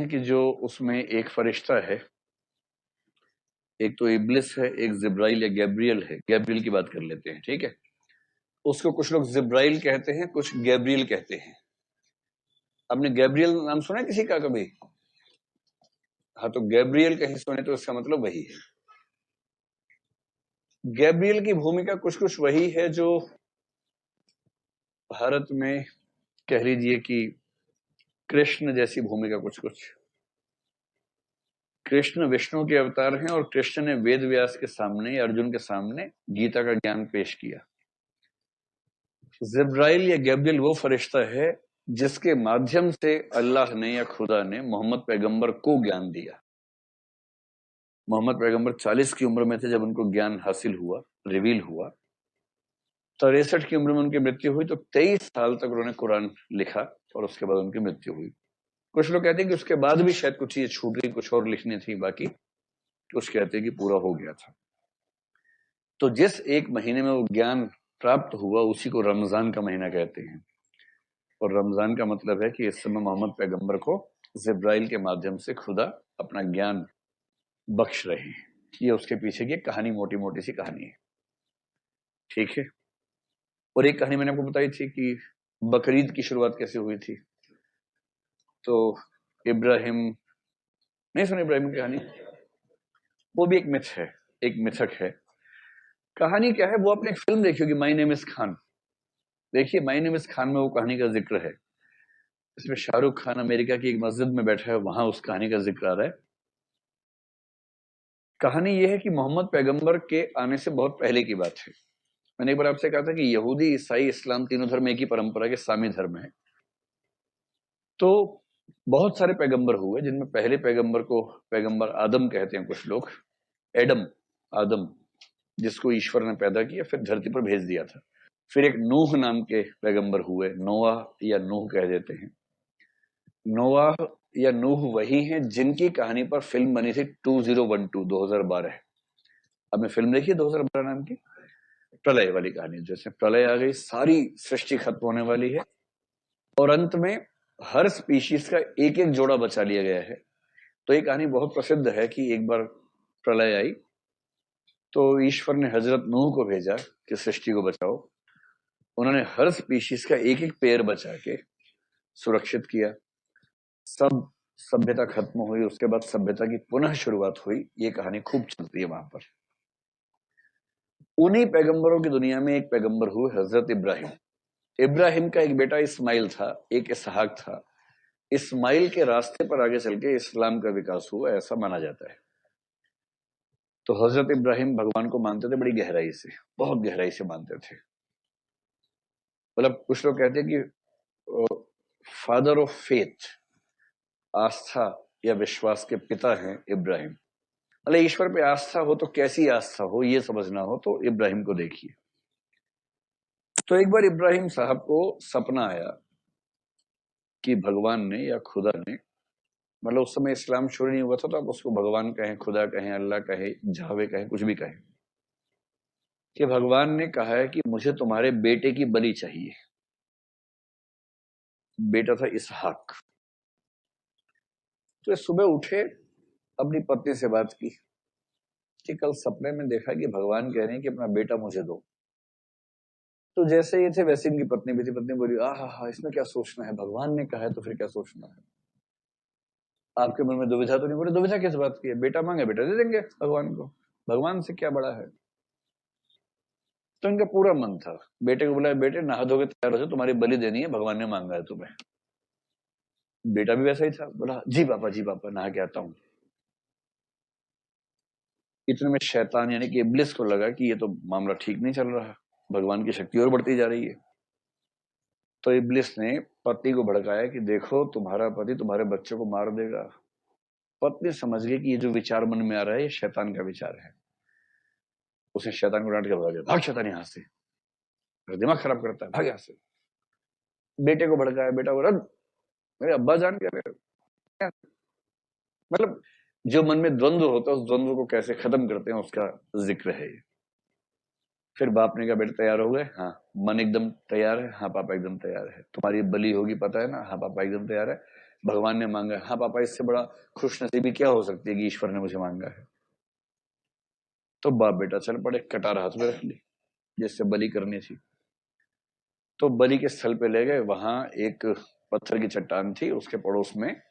हैं कि जो उसमें एक फरिश्ता है, एक तो इब्लिस है, एक जिब्राइल या गैब्रियल है। गैब्रियल की बात कर लेते हैं, ठीक है। उसको कुछ लोग जिब्राइल कहते हैं, कुछ गैब्रियल कहते हैं। आपने गैब्रियल नाम सुना है किसी का कभी? हाँ, तो गैब्रियल कहीं सुने तो इसका मतलब वही है। गैब्रियल की भूमिका कुछ कुछ वही है जो भारत में कह लीजिए कि कृष्ण जैसी भूमिका कुछ कुछ। कृष्ण विष्णु के अवतार हैं और कृष्ण ने वेद व्यास के सामने, अर्जुन के सामने गीता का ज्ञान पेश किया। जिब्राइल या गैब्रियल वो फरिश्ता है जिसके माध्यम से अल्लाह ने या खुदा ने मोहम्मद पैगंबर को ज्ञान दिया। मोहम्मद पैगंबर 40 की उम्र में थे जब उनको ज्ञान हासिल हुआ, रिवील हुआ। 63 की उम्र में उनकी मृत्यु हुई, तो 23 साल तक उन्होंने कुरान लिखा और उसके बाद उनकी मृत्यु हुई। कुछ लोग कहते हैं कि उसके बाद भी शायद कुछ चीजें छूट गई, कुछ और लिखनी थी बाकी, कुछ कहते हैं कि पूरा हो गया था। तो जिस एक महीने में वो ज्ञान प्राप्त हुआ उसी को रमजान का महीना कहते हैं। और रमजान का मतलब है कि इस समय मोहम्मद पैगंबर को जिब्राइल के माध्यम से खुदा अपना ज्ञान बख्श रहे हैं। ये उसके पीछे की कहानी, मोटी मोटी सी कहानी है, ठीक है। और एक कहानी मैंने आपको बताई थी कि बकरीद की शुरुआत कैसे हुई थी। तो इब्राहिम, नहीं सुनी इब्राहिम की कहानी? वो भी एक मिथ है, एक मिथक है। कहानी क्या है, वो आपने एक फिल्म देखी होगी, माई नेम इज खान। देखिए, माई नेम इज खान में वो कहानी का जिक्र है। इसमें शाहरुख खान अमेरिका की एक मस्जिद में बैठा है, वहां उस कहानी का जिक्र आ रहा है। कहानी यह है कि मोहम्मद पैगंबर के आने से बहुत पहले की बात है। मैंने एक बार आपसे कहा था कि यहूदी, ईसाई, इस्लाम तीनों धर्म एक ही परंपरा के सामी धर्म है। तो बहुत सारे पैगंबर हुए, जिनमें पहले पैगंबर को पैगंबर आदम कहते हैं कुछ लोग। एडम, आदम, जिसको ईश्वर ने पैदा किया फिर धरती पर भेज दिया था। फिर एक नूह नाम के पैगंबर हुए, नोआह या नूह कह देते हैं। नोआह या नूह वही हैं जिनकी कहानी पर फिल्म बनी थी 2012, 2012। आपने फिल्म देखी 2012 नाम की? प्रलय वाली कहानी, जैसे प्रलय आ गई, सारी सृष्टि खत्म होने वाली है और अंत में हर स्पीशीज का एक एक जोड़ा बचा लिया गया है। तो ये कहानी बहुत प्रसिद्ध है कि एक बार प्रलय आई तो ईश्वर ने हजरत नूह को भेजा कि सृष्टि को बचाओ। उन्होंने हर स्पीशीज का एक एक पेड़ बचा के सुरक्षित किया। सब सभ्यता खत्म हुई, उसके बाद सभ्यता की पुनः शुरुआत हुई। ये कहानी खूब चलती है वहां पर। उन्हीं पैगंबरों की दुनिया में एक पैगंबर हुए हजरत इब्राहिम। इब्राहिम का एक बेटा इस्माइल था, एक इसहाक था। इस्माइल के रास्ते पर आगे चल के इस्लाम का विकास हुआ, ऐसा माना जाता है। तो हजरत इब्राहिम भगवान को मानते थे बड़ी गहराई से, बहुत गहराई से मानते थे। मतलब कुछ लोग कहते हैं कि फादर ऑफ फेथ, आस्था या विश्वास के पिता हैं इब्राहिम। मतलब ईश्वर पे आस्था हो तो कैसी आस्था हो ये समझना हो तो इब्राहिम को देखिए। तो एक बार इब्राहिम साहब को सपना आया कि भगवान ने या खुदा ने, मतलब उस समय इस्लाम शुरू नहीं हुआ था तो आप उसको भगवान कहें, खुदा कहें, अल्लाह कहें, जावे कहें, कुछ भी कहें, कि भगवान ने कहा है कि मुझे तुम्हारे बेटे की बलि चाहिए। बेटा था इसहाक। तो सुबह उठे, अपनी पत्नी से बात की कि कल सपने में देखा कि भगवान कह रहे हैं कि अपना बेटा मुझे दो। तो जैसे ये थे वैसे इनकी पत्नी भी थी। पत्नी बोली, हा, इसमें क्या सोचना है, भगवान ने कहा है तो फिर क्या सोचना है, आपके मन में दुविधा तो नहीं? बोले दुविधा किस बात की है, बेटा मांगे बेटा दे देंगे भगवान को, भगवान से क्या बड़ा है। तो इनका पूरा मन था, बेटे को बोला, बेटे नहा धो के तैयार हो जाओ, तुम्हारी बलि देनी है, भगवान ने मांगा है तुम्हें। बेटा भी वैसा ही था, बोला जी पापा नहा के आता हूं। इतने में शैतान यानी कि इब्लिस को लगा कि ये तो मामला ठीक नहीं चल रहा, भगवान की शक्ति और बढ़ती जा रही है। तो इब्लिस ने पत्नी को भड़काया कि देखो तुम्हारा पति तुम्हारे बच्चे को मार देगा। पत्नी समझ गई कि ये जो विचार मन में आ रहा है ये शैतान का विचार है। उसने शैतान को डांट के भगा दिया, भाग शैतान यहाँ से, दिमाग खराब करता है, भाग यहाँ से। बेटे को भड़काया, बेटा बोला मेरे अब्बा जान क्या रहे हो? मतलब जो मन में द्वंद्व होता है उस द्वंद्व को कैसे खत्म करते हैं उसका जिक्र है ये। फिर बाप ने कहा, बेटे तैयार हो गए? हाँ। मन एकदम तैयार है? हाँ पापा एकदम तैयार है। तुम्हारी बलि होगी पता है ना? हाँ पापा एकदम तैयार है। भगवान ने मांगा है। हाँ पापा, इससे बड़ा खुश नसीबी क्या हो सकती है कि ईश्वर ने मुझे मांगा है। तो बाप बेटा चल पड़े, कटार हाथ में रख ली जिससे बलि करनी थी। तो बलि के स्थल पे ले गए, वहां एक पत्थर की चट्टान थी, उसके पड़ोस में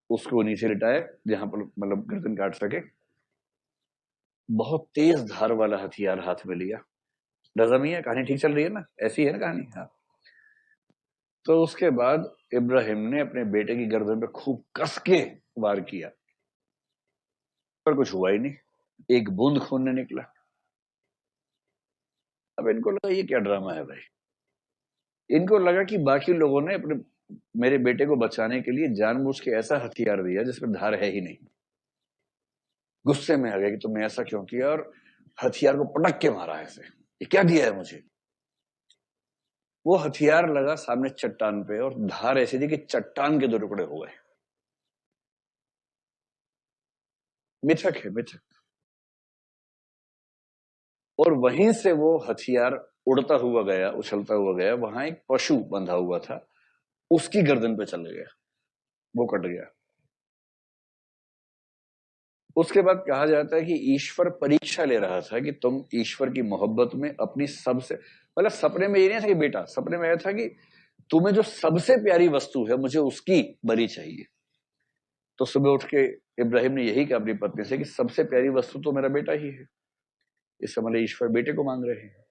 उसको नीचे लिटाए जहां पर मतलब गर्दन काट सके। बहुत तेज धार वाला हथियार हाथ में लिया। रजमी है, कहानी ठीक चल रही है ना, ऐसी है ना कहानी। हाँ, तो उसके बाद इब्राहिम ने अपने बेटे की गर्दन पे खूब कस के वार किया, पर कुछ हुआ ही नहीं, एक बूंद खून नहीं निकला। अब इनको लगा ये क्या ड्रामा है भाई। इनको लगा कि बाकी लोगों ने अपने मेरे बेटे को बचाने के लिए जानबूझ के ऐसा हथियार दिया जिसमें धार है ही नहीं। गुस्से में आ गया कि तुमने ऐसा क्यों किया, और हथियार को पटक के मारा ऐसे, ये क्या दिया है मुझे। वो हथियार लगा सामने चट्टान पे और धार ऐसी थी कि चट्टान के दो टुकड़े हो गए। मिथक है, मिथक। और वहीं से वो हथियार उड़ता हुआ गया, उछलता हुआ गया, वहां एक पशु बंधा हुआ था, उसकी गर्दन पे चले गया, वो कट गया। उसके बाद कहा जाता है कि ईश्वर परीक्षा ले रहा था कि तुम ईश्वर की मोहब्बत में अपनी सबसे, मतलब सपने में ये नहीं था कि बेटा, सपने में यह था कि तुम्हें जो सबसे प्यारी वस्तु है मुझे उसकी बलि चाहिए। तो सुबह उठ के इब्राहिम ने यही कहा अपनी पत्नी से कि सबसे प्यारी वस्तु तो मेरा बेटा ही है। इस समय ईश्वर बेटे को मांग रहे हैं।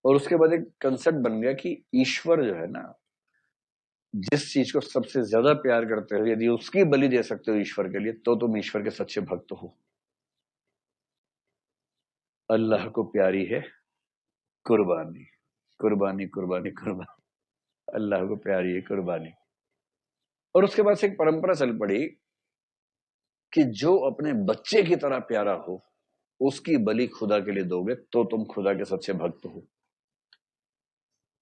और उसके बाद एक कंसेप्ट बन गया कि ईश्वर जो है ना, जिस चीज को सबसे ज्यादा प्यार करते हो, यदि उसकी बलि दे सकते हो ईश्वर के लिए, तो तुम ईश्वर के सच्चे भक्त हो। अल्लाह को प्यारी है कुर्बानी, कुर्बानी कुर्बानी कुर्बानी। अल्लाह को प्यारी है कुर्बानी। और उसके बाद से एक परंपरा चल पड़ी कि जो अपने बच्चे की तरह प्यारा हो उसकी बलि खुदा के लिए दोगे तो तुम खुदा के सच्चे भक्त हो।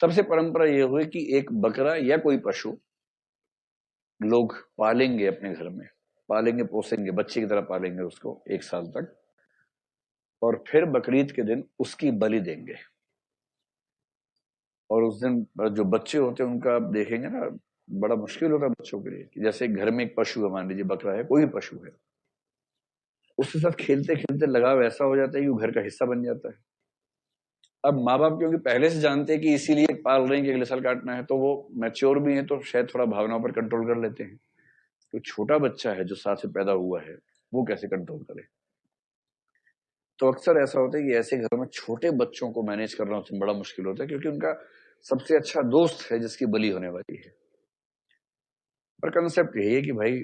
तब से परंपरा यह हुई कि एक बकरा या कोई पशु लोग पालेंगे अपने घर में, पालेंगे पोसेंगे, बच्चे की तरह पालेंगे उसको 1 साल तक, और फिर बकरीद के दिन उसकी बलि देंगे। और उस दिन जो बच्चे होते हैं उनका आप देखेंगे ना, बड़ा मुश्किल होता है बच्चों के लिए कि जैसे घर में एक पशु है, मान लीजिए बकरा है, कोई भी पशु है, उसके साथ खेलते खेलते लगाव ऐसा हो जाता है कि वो घर का हिस्सा बन जाता है। अब माँ बाप क्योंकि पहले से जानते हैं कि इसीलिए पाल रहे हैं कि अगले साल काटना है, तो वो मैच्योर भी है तो शायद थोड़ा भावनाओं पर कंट्रोल कर लेते हैं। तो छोटा बच्चा है जो साथ से पैदा हुआ है, वो कैसे कंट्रोल करे। तो अक्सर ऐसा होता है कि ऐसे घरों में छोटे बच्चों को मैनेज करना उसमें बड़ा मुश्किल होता है, क्योंकि उनका सबसे अच्छा दोस्त है जिसकी बलि होने वाली है। पर कंसेप्ट यही है कि भाई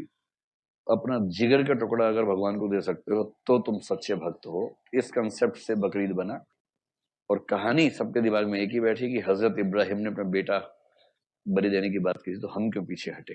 अपना जिगर का टुकड़ा अगर भगवान को दे सकते हो तो तुम सच्चे भक्त हो। इस कंसेप्ट से बकरीद बना। और कहानी सबके दिमाग में एक ही बैठी कि हजरत इब्राहिम ने अपना बेटा बलि देने की बात की, तो हम क्यों पीछे हटे।